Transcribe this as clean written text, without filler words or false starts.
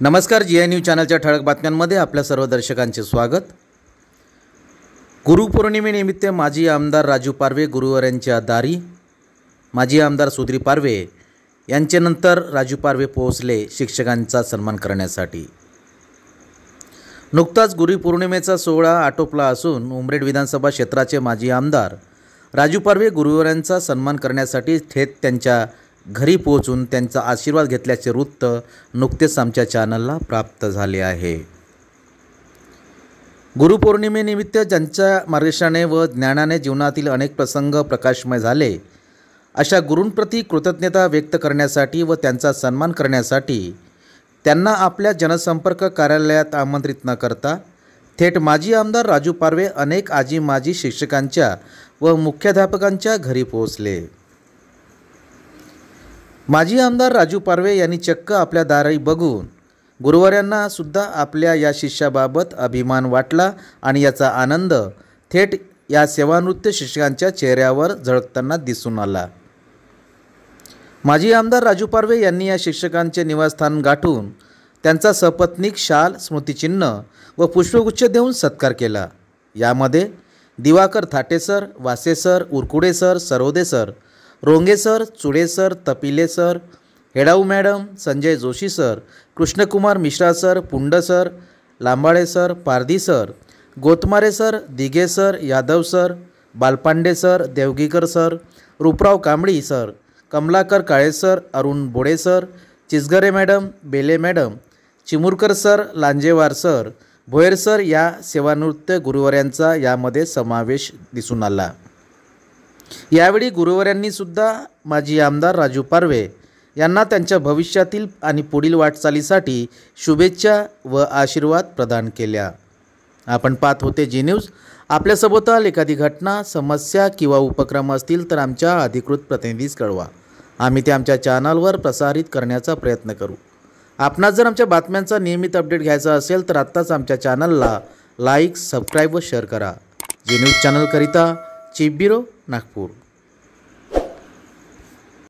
नमस्कार, जी I news चॅनलच्या ठळक बातम्यांमध्ये आपल्या सर्व दर्शकांचे स्वागत। गुरुपौर्णिमेनिमित्त माजी आमदार राजू पारवे गुरुवारांच्या दारी। माजी आमदार सुधीर पारवे यांच्यानंतर राजू पारवे पोहोचले शिक्षकांचा सन्मान करण्यासाठी। नुकताच गुरुपौर्णिमेचा सोहळा आटोपला असून उमरेड विधानसभा क्षेत्राचे माजी आमदार राजू पारवे गुरुवारांचा सन्मान करण्यासाठी थेट त्यांच्या घरी पोहोचून त्यांचा आशीर्वाद घेतल्याचे वृत्त नुकतेच आमच्या चॅनलला प्राप्त झाले आहे। गुरुपौर्णिमेनिमित्त ज्यांच्या मार्गदर्शनाने व ज्ञानाने जीवनातील अनेक प्रसंग प्रकाशमय झाले, अशा गुरूंप्रती कृतज्ञता व्यक्त करण्यासाठी व त्यांचा सन्मान करण्यासाठी त्यांना आपल्या जनसंपर्क कार्यालयात आमंत्रित न करता थेट माजी आमदार राजू पारवे अनेक आजी माजी शिक्षकांच्या व मुख्याध्यापकांच्या घरी पोहोचले। माजी आमदार राजू पारवे यांनी चक्क आपल्या दारी बघून गुरुवारांना सुद्धा आपल्या या शिष्याबाबत अभिमान वाटला आणि याचा आनंद थेट या सेवानिवृत्त शिक्षकांच्या चेहऱ्यावर झळकताना दिसून आला। माजी आमदार राजू पारवे यांनी या शिक्षकांचे निवासस्थान गाठून त्यांचा सपत्नीक, शाल, स्मृतिचिन्ह व पुष्पगुच्छ देऊन सत्कार केला। यामध्ये Diwakar Thate sir, Wase sir, Urkude sir, Sarode sir, Ronge sir, Chude sir, Tapile sir, Hedau madam, Sanjay Joshi sir, Krishnakumar Mishra sir, Pund sir, Lambale sir, Pardhi sir, Gotmare sir, Dighe sir, Yadav sir, Balpande sir, Deogikar sir, Ruprao Kambli sir, Kamalakar Kale sir, Arun Bode sir, Chisgare madam, Bele madam, Chimurkar sir, Lanjewar sir, Bhoyar sir या सेवानिवृत्त गुरुवाऱ्यांचा यामध्ये समावेश दिसून आला। यावेळी गुरुवाऱ्यांनी सुद्धा माजी आमदार राजू पारवे यांना त्यांच्या भविष्यातील आणि पुढील वाटचालीसाठी शुभेच्छा व आशीर्वाद प्रदान केल्या। आपण पाहत होते जी न्यूज। आपल्यासोबत एखादी घटना, समस्या किंवा उपक्रम असतील तर आमच्या अधिकृत प्रतिनिधीस कळवा, आम्ही ते आमच्या चॅनलवर प्रसारित करण्याचा प्रयत्न करू। आपणास जर आमच्या बातम्यांचा नियमित अपडेट घ्यायचा असेल तर आत्ताच आमच्या चॅनलला लाईक, सबस्क्राईब व शेअर करा। जी न्यूज चॅनलकरिता चीफ ब्युरो, नागपूर।